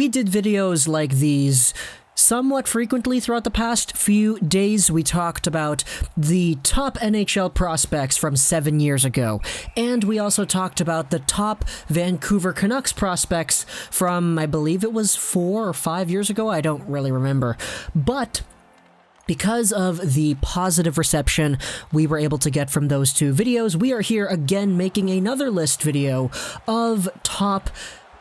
we did videos like these somewhat frequently throughout the past few days. We talked about the top NHL prospects from 7 years ago, and we also talked about the top Vancouver Canucks prospects from, I believe it was 4 or 5 years ago, I don't really remember. But because of the positive reception we were able to get from those two videos, we are here again making another list video of top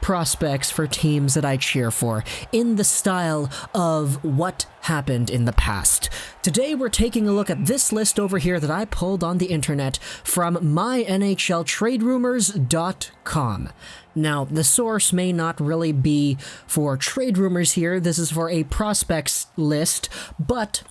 prospects for teams that I cheer for, in the style of what happened in the past. Today we're taking a look at this list over here that I pulled on the internet from mynhltraderumors.com. Now, the source may not really be for trade rumors here, this is for a prospects list, but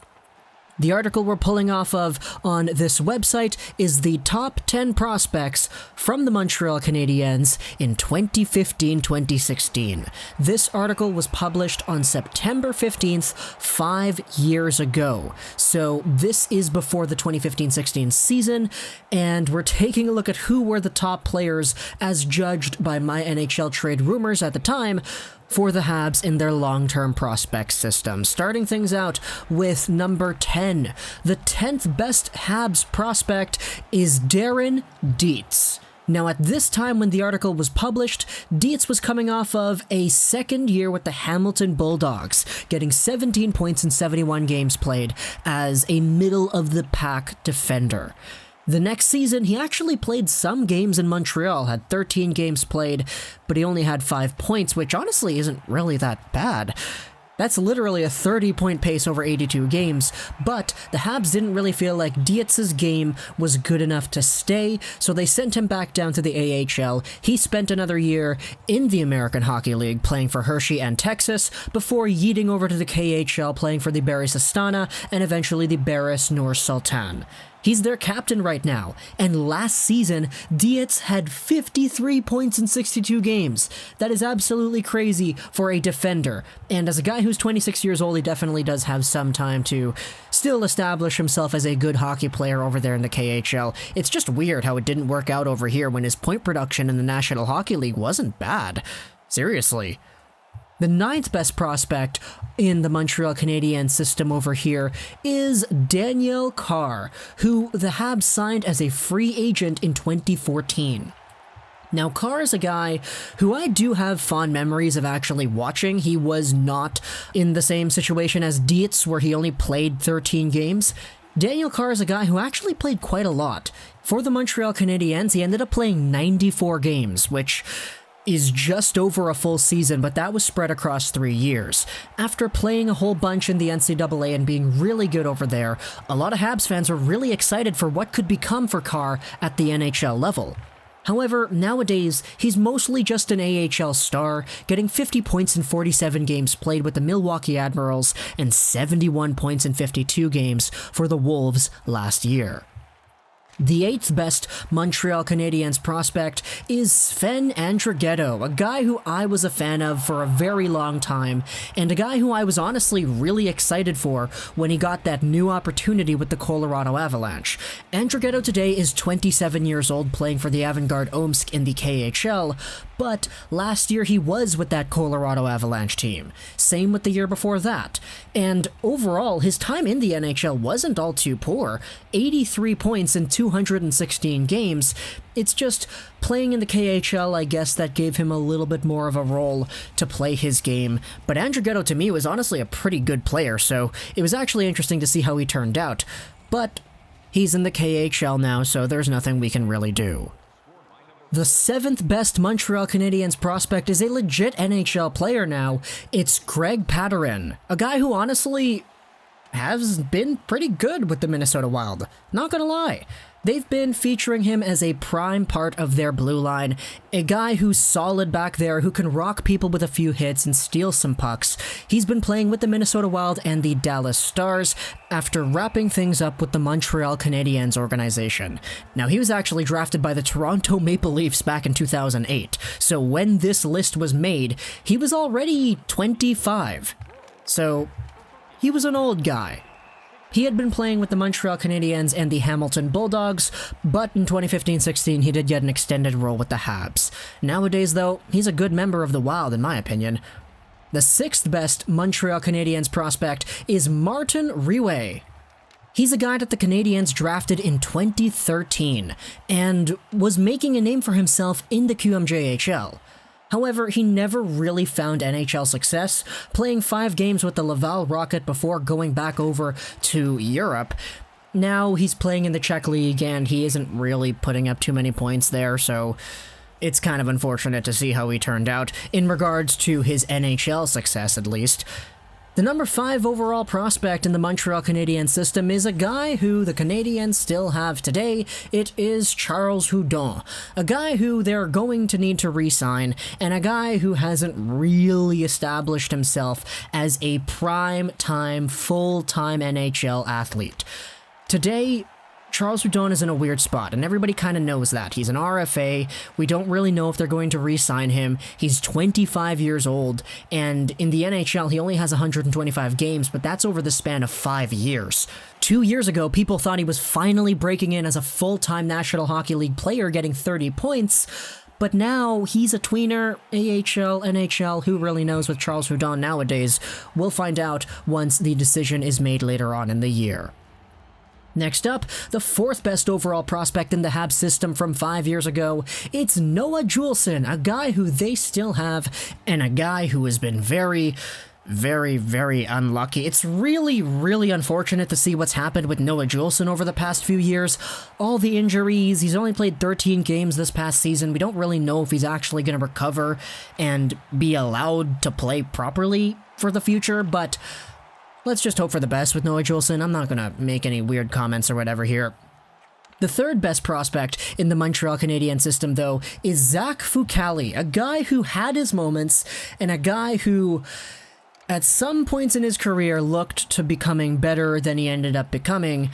the article we're pulling off of on this website is the top 10 prospects from the Montreal Canadiens in 2015-2016. This article was published on September 15th, 5 years ago. So this is before the 2015-16 season, and we're taking a look at who were the top players as judged by my NHL Trade Rumors at the time for the Habs in their long-term prospect system. Starting things out with number 10. The 10th best Habs prospect is Darren Dietz. Now, at this time when the article was published, Dietz was coming off of a second year with the Hamilton Bulldogs, getting 17 points in 71 games played as a middle-of-the-pack defender. The next season, he actually played some games in Montreal, had 13 games played, but he only had 5 points, which honestly isn't really that bad. That's literally a 30-point pace over 82 games, but the Habs didn't really feel like Dietz's game was good enough to stay, so they sent him back down to the AHL. He spent another year in the American Hockey League playing for Hershey and Texas before yeeting over to the KHL playing for the Barris Astana and eventually the Barris Nur Sultan. He's their captain right now, and last season, Dietz had 53 points in 62 games. That is absolutely crazy for a defender, and as a guy who's 26 years old, he definitely does have some time to still establish himself as a good hockey player over there in the KHL. It's just weird how it didn't work out over here when his point production in the National Hockey League wasn't bad. Seriously. The 9th best prospect in the Montreal Canadiens system over here is Daniel Carr, who the Habs signed as a free agent in 2014. Now, Carr is a guy who I do have fond memories of actually watching. He was not in the same situation as Dietz, where he only played 13 games. Daniel Carr is a guy who actually played quite a lot. For the Montreal Canadiens, he ended up playing 94 games, which is just over a full season, but that was spread across 3 years. After playing a whole bunch in the NCAA and being really good over there, a lot of Habs fans were really excited for what could become for Carr at the NHL level. However, nowadays, he's mostly just an AHL star, getting 50 points in 47 games played with the Milwaukee Admirals and 71 points in 52 games for the Wolves last year. The 8th best Montreal Canadiens prospect is Fenn, a guy who I was a fan of for a very long time, and a guy who I was honestly really excited for when he got that new opportunity with the Colorado Avalanche. Ghetto today is 27 years old, playing for the Avangard Omsk in the KHL, but last year he was with that Colorado Avalanche team. Same with the year before that. And overall, his time in the NHL wasn't all too poor. 83 points in 216 games. It's just playing in the KHL, I guess that gave him a little bit more of a role to play his game. But Ghetto to me was honestly a pretty good player, so it was actually interesting to see how he turned out. But he's in the KHL now, so there's nothing we can really do. The 7th best Montreal Canadiens prospect is a legit NHL player now. It's Greg Pattering, a guy who honestly has been pretty good with the Minnesota Wild. Not gonna lie. They've been featuring him as a prime part of their blue line, a guy who's solid back there, who can rock people with a few hits and steal some pucks. He's been playing with the Minnesota Wild and the Dallas Stars after wrapping things up with the Montreal Canadiens organization. Now, he was actually drafted by the Toronto Maple Leafs back in 2008, so when this list was made, he was already 25. So, he was an old guy. He had been playing with the Montreal Canadiens and the Hamilton Bulldogs, but in 2015-16 he did get an extended role with the Habs. Nowadays, though, he's a good member of the Wild in my opinion. The sixth best Montreal Canadiens prospect is Martin Ree Way. He's a guy that the Canadiens drafted in 2013 and was making a name for himself in the QMJHL. However, he never really found NHL success, playing 5 games with the Laval Rocket before going back over to Europe. Now he's playing in the Czech League and he isn't really putting up too many points there, so it's kind of unfortunate to see how he turned out, in regards to his NHL success at least. The number 5 overall prospect in the Montreal Canadiens system is a guy who the Canadiens still have today. It is Charles Hudon, a guy who they're going to need to re-sign, and a guy who hasn't really established himself as a prime-time, full-time NHL athlete. Today, Charles Hudon is in a weird spot, and everybody kind of knows that. He's an RFA. We don't really know if they're going to re-sign him. He's 25 years old, and in the NHL, he only has 125 games, but that's over the span of 5 years. 2 years ago, people thought he was finally breaking in as a full-time National Hockey League player, getting 30 points, but now he's a tweener, AHL, NHL, who really knows with Charles Hudon nowadays? We'll find out once the decision is made later on in the year. Next up, the 4th best overall prospect in the Habs system from 5 years ago, it's Noah Jolson, a guy who they still have, and a guy who has been very unlucky. It's really unfortunate to see what's happened with Noah Jolson over the past few years. All the injuries, he's only played 13 games this past season. We don't really know if he's actually going to recover and be allowed to play properly for the future, but let's just hope for the best with Noah Jolson. I'm not going to make any weird comments or whatever here. The 3rd best prospect in the Montreal Canadiens system, though, is Zack Fuu Cally, a guy who had his moments, and a guy who, at some points in his career, looked to becoming better than he ended up becoming.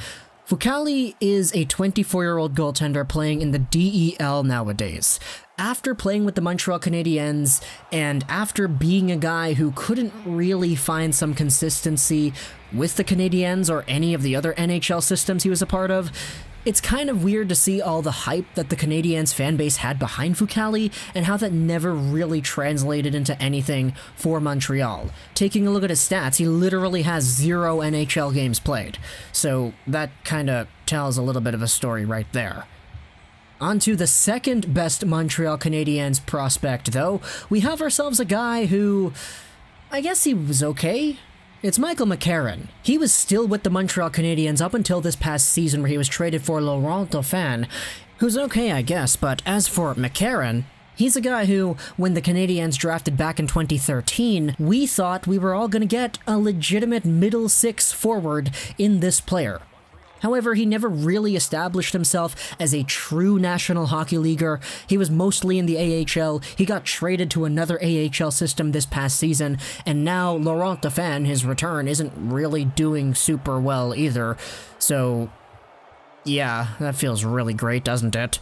Fuu Cally is a 24-year-old goaltender playing in the DEL nowadays. After playing with the Montreal Canadiens, and after being a guy who couldn't really find some consistency with the Canadiens or any of the other NHL systems he was a part of, it's kind of weird to see all the hype that the Canadiens fan base had behind Fuu Cally and how that never really translated into anything for Montreal. Taking a look at his stats, he literally has 0 NHL games played, so that kind of tells a little bit of a story right there. On to the 2nd best Montreal Canadiens prospect, though. We have ourselves a guy who, I guess he was okay. It's Michael Mccarran. He was still with the Montreal Canadiens up until this past season where he was traded for Laurent Dauphin, who's okay, I guess, but as for Mccarran, he's a guy who, when the Canadiens drafted back in 2013, we thought we were all going to get a legitimate middle 6 forward in this player. However, he never really established himself as a true National Hockey Leaguer. He was mostly in the AHL. He got traded to another AHL system this past season, and now Laurent Dauphin, his return, isn't really doing super well either. So, yeah, that feels really great, doesn't it?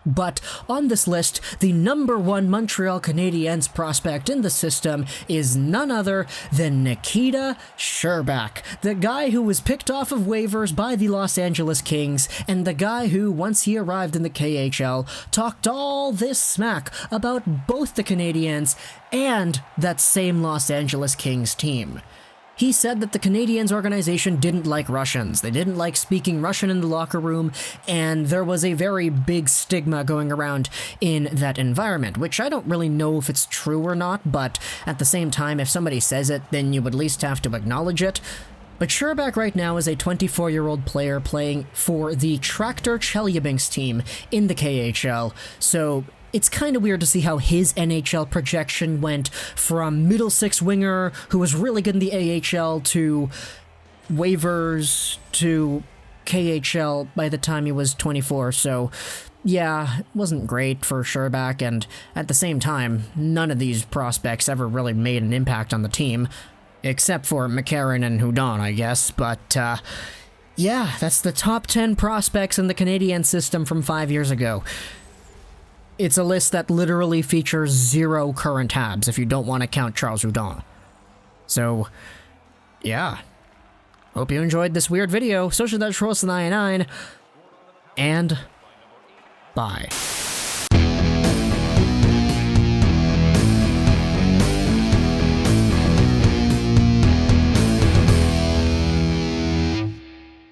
But on this list, the number 1 Montreal Canadiens prospect in the system is none other than Nikita Scherbak, the guy who was picked off of waivers by the Los Angeles Kings, and the guy who, once he arrived in the KHL, talked all this smack about both the Canadiens and that same Los Angeles Kings team. He said that the Canadiens organization didn't like Russians. They didn't like speaking Russian in the locker room, and there was a very big stigma going around in that environment, which I don't really know if it's true or not, but at the same time, if somebody says it, then you would at least have to acknowledge it. But Scherbak right now is a 24-year-old player playing for the Tractor Chelyabinsk team in the KHL, so it's kind of weird to see how his NHL projection went from middle 6 winger who was really good in the AHL to waivers to KHL by the time he was 24, so yeah, it wasn't great for Scherbak, and at the same time, none of these prospects ever really made an impact on the team, except for Mccarran and Hudon, I guess, but yeah, that's the top 10 prospects in the Canadian system from 5 years ago. It's a list that literally features 0 current Habs, if you don't want to count Charles Hudon. So, yeah. Hope you enjoyed this weird video. Social Dutch Roast 99, and bye.